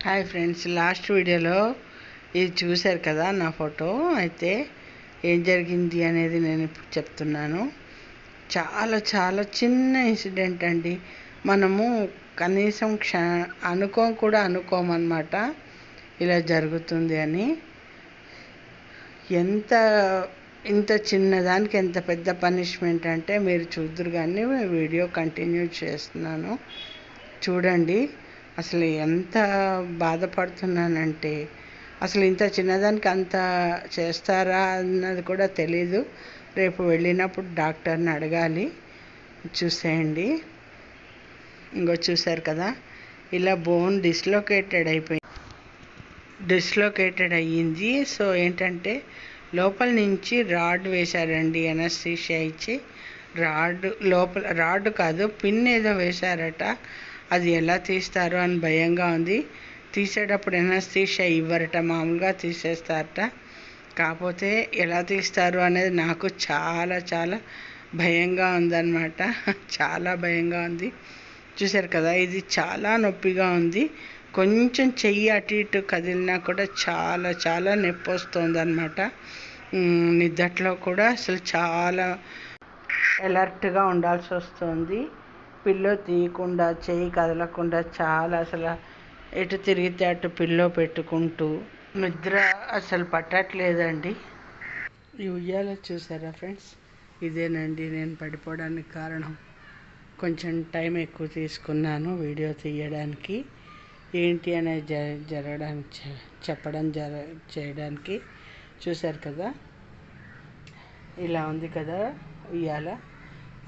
Hi friends, last వీడియోలో ఇది చూశారు కదా నా ఫోటో. అయితే ఏం జరిగింది అనేది నేను ఇప్పుడు చెప్తున్నాను. చాలా చాలా చిన్న ఇన్సిడెంట్ అండి. మనము కనీసం అనుకోమన్నమాట ఇలా జరుగుతుంది అని. ఇంత చిన్నదానికి ఎంత పెద్ద పనిష్మెంట్ అంటే మీరు చూద్దరు. కానీ వీడియో కంటిన్యూ చేస్తున్నాను, చూడండి. అసలు ఎంత బాధపడుతున్నానంటే, అసలు ఇంత చిన్నదానికి అంత చేస్తారా అన్నది కూడా తెలీదు. రేపు వెళ్ళినప్పుడు డాక్టర్ని అడగాలి. చూసేయండి. చూశారు కదా, ఇలా బోన్ డిస్లోకేటెడ్ అయ్యింది. సో ఏంటంటే లోపల నుంచి రాడ్ వేశారండి, ఎనస్థీషియా ఇచ్చి. రాడ్ కాదు, పిన్ ఏదో వేశారట. అది ఎలా తీస్తారో అని భయంగా ఉంది. తీసేటప్పుడు ఎనస్థీషియా ఇవ్వరట, మామూలుగా తీసేస్తారట. కాకపోతే ఎలా తీస్తారు అనేది నాకు చాలా చాలా భయంగా ఉందన్నమాట. చాలా భయంగా ఉంది. చూశారు కదా, ఇది చాలా నొప్పిగా ఉంది. కొంచెం చెయ్యి అటు ఇటు కదిలినా కూడా చాలా చాలా నొప్పి వస్తుంది అన్నమాట. నిద్దట్లో కూడా అసలు చాలా అలర్ట్గా ఉండాల్సి వస్తుంది. పిల్లో తీయకుండా, చెయ్యి కదలకుండా చాలా అసలు ఎటు తిరిగితే అటు పిల్లో పెట్టుకుంటూ నిద్ర అసలు పట్టట్లేదండి. ఈ ఉయ్యాల చూసారా ఫ్రెండ్స్, ఇదేనండి నేను పడిపోవడానికి కారణం. కొంచెం టైం ఎక్కువ తీసుకున్నాను వీడియో తీయడానికి. ఏంటి అనేది చేయడానికి. చూశారు కదా, ఇలా ఉంది కదా ఉయ్యాల.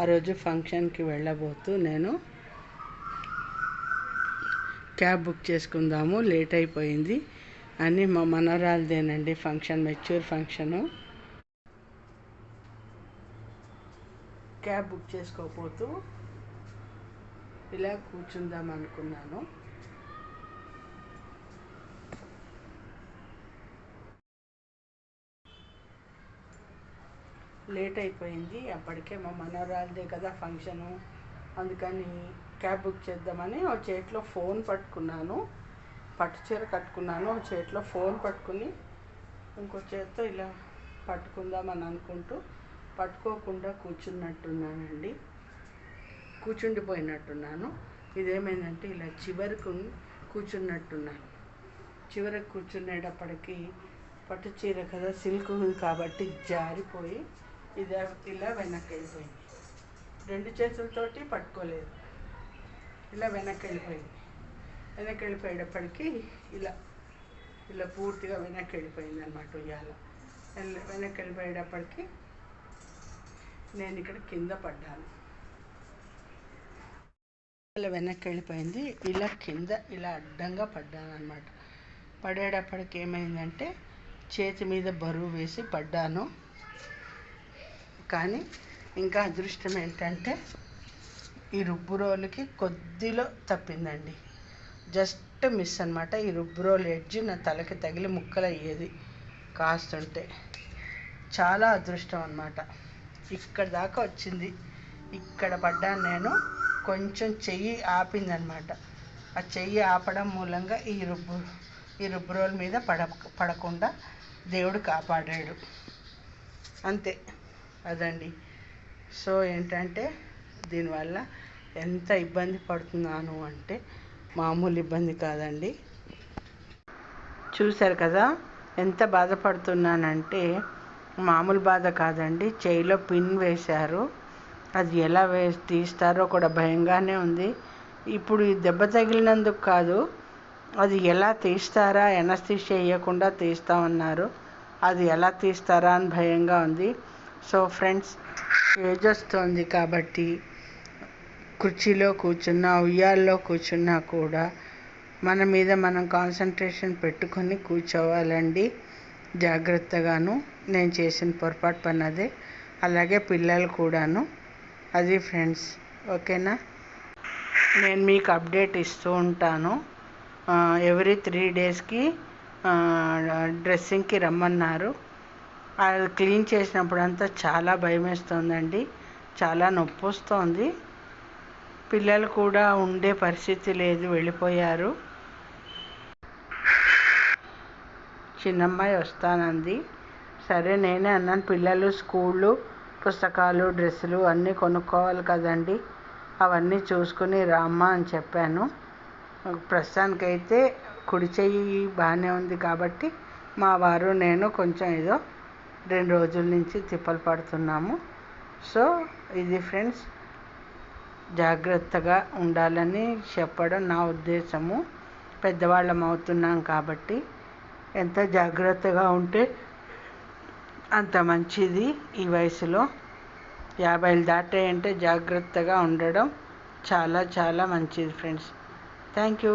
ఆ రోజు ఫంక్షన్కి వెళ్ళబోతూ నేను క్యాబ్ బుక్ చేసుకుందాము, లేట్ అయిపోయింది అని. మా మనవరాలదేనండి function, mature function. Cab book చేసుకోకపోతూ ఇలా కూర్చుందాం అనుకున్నాను. లేట్ అయిపోయింది. అప్పటికే మా మనవరాలదే కదా ఫంక్షను, అందుకని క్యాబ్ బుక్ చేద్దామని ఒక చేతిలో ఫోన్ పట్టుకున్నాను. పట్టు చీర కట్టుకున్నాను, ఒక చేతిలో ఫోన్ పట్టుకుని ఇంకో చేతితో ఇలా పట్టుకుందామని అనుకుంటూ పట్టుకోకుండా కూర్చుండిపోయినట్టున్నాను. ఇదేమైందంటే ఇలా చివరికి కూర్చున్నట్టున్నాను. చివరికి కూర్చునేటప్పటికి పట్టు చీర కదా, సిల్క్ కాబట్టి జారిపోయి ఇలా వెనక్కి వెళ్ళిపోయింది. రెండు చేతులతోటి పట్టుకోలేదు, ఇలా వెనక్కి వెళ్ళిపోయేటప్పటికి ఇలా పూర్తిగా వెనక్కి వెళ్ళిపోయింది అన్నమాట ఉయ్యాల. వెనక్కి వెళ్ళిపోయేటప్పటికి నేను ఇక్కడ కింద పడ్డాను. ఇలా వెనక్కి వెళ్ళిపోయింది, ఇలా అడ్డంగా పడ్డాను అన్నమాట. పడేటప్పటికి ఏమైందంటే చేతి మీద బరువు వేసి పడ్డాను. కానీ ఇంకా అదృష్టం ఏంటంటే ఈ రుబ్బు రోలుకి కొద్దిలో తప్పిందండి, జస్ట్ మిస్ అన్నమాట. ఈ రుబ్బు రోలు ఎడ్జ్ నా తలకి తగిలి ముక్కలు అయ్యేది కాస్తుంటే. చాలా అదృష్టం అన్నమాట. ఇక్కడ దాకా వచ్చింది, ఇక్కడ పడ్డాను నేను. కొంచెం చెయ్యి ఆపిందనమాట. ఆ చెయ్యి ఆపడం మూలంగా ఈ రుబ్బు రోలు మీద పడకుండా దేవుడు కాపాడాడు, అంతే. అదండి. సో ఏంటంటే దీనివల్ల ఎంత ఇబ్బంది పడుతున్నాను అంటే మామూలు ఇబ్బంది కాదండి. చూశారు కదా ఎంత బాధపడుతున్నానంటే మామూలు బాధ కాదండి. చేయిలో పిన్ వేశారు, అది ఎలా తీస్తారో కూడా భయంగానే ఉంది. ఇప్పుడు ఈ దెబ్బ తగిలినందుకు కాదు, అది ఎలా తీస్తారా, ఎనస్థీషియా వేయకుండా తీస్తామన్నారు, అది ఎలా తీస్తారా అని భయంగా ఉంది. సో ఫ్రెండ్స్, ఏజ్ వస్తుంది కాబట్టి కుర్చీలో కూర్చున్నా, ఉయ్యాల్లో కూర్చున్నా కూడా మన మీద మనం కాన్సన్ట్రేషన్ పెట్టుకొని కూర్చోవాలండి జాగ్రత్తగాను. నేను చేసిన పొరపాటు పని అదే, అలాగే పిల్లలు కూడాను. అది ఫ్రెండ్స్, ఓకేనా. నేను మీకు అప్డేట్ ఇస్తూ ఉంటాను. ఎవ్రీ 3 డేస్కి డ్రెస్సింగ్కి రమ్మన్నారు. అది క్లీన్ చేసినప్పుడంతా చాలా భయం వేస్తుందండి, చాలా నొప్పి వస్తుంది. పిల్లలు కూడా ఉండే పరిస్థితి లేదు, వెళ్ళిపోయారు. చిన్నమ్మాయి వస్తానంది. సరే నేనే అన్నాను, పిల్లలు స్కూళ్ళు, పుస్తకాలు, డ్రెస్సులు అన్నీ కొనుక్కోవాలి కదండి, అవన్నీ చూసుకుని రామ్మా అని చెప్పాను. ప్రస్తుతానికైతే కుడి చెయ్యి బాగానే ఉంది కాబట్టి మా వారు నేను కొంచెం ఏదో 2 రోజుల నుంచి తిప్పలు పడుతున్నాము. సో ఇది ఫ్రెండ్స్, జాగ్రత్తగా ఉండాలని చెప్పడం నా ఉద్దేశము. పెద్దవాళ్ళం అవుతున్నాం కాబట్టి ఎంత జాగ్రత్తగా ఉంటే అంత మంచిది. ఈ వయసులో 50 దాటాయంటే జాగ్రత్తగా ఉండడం చాలా చాలా మంచిది ఫ్రెండ్స్. Thank you.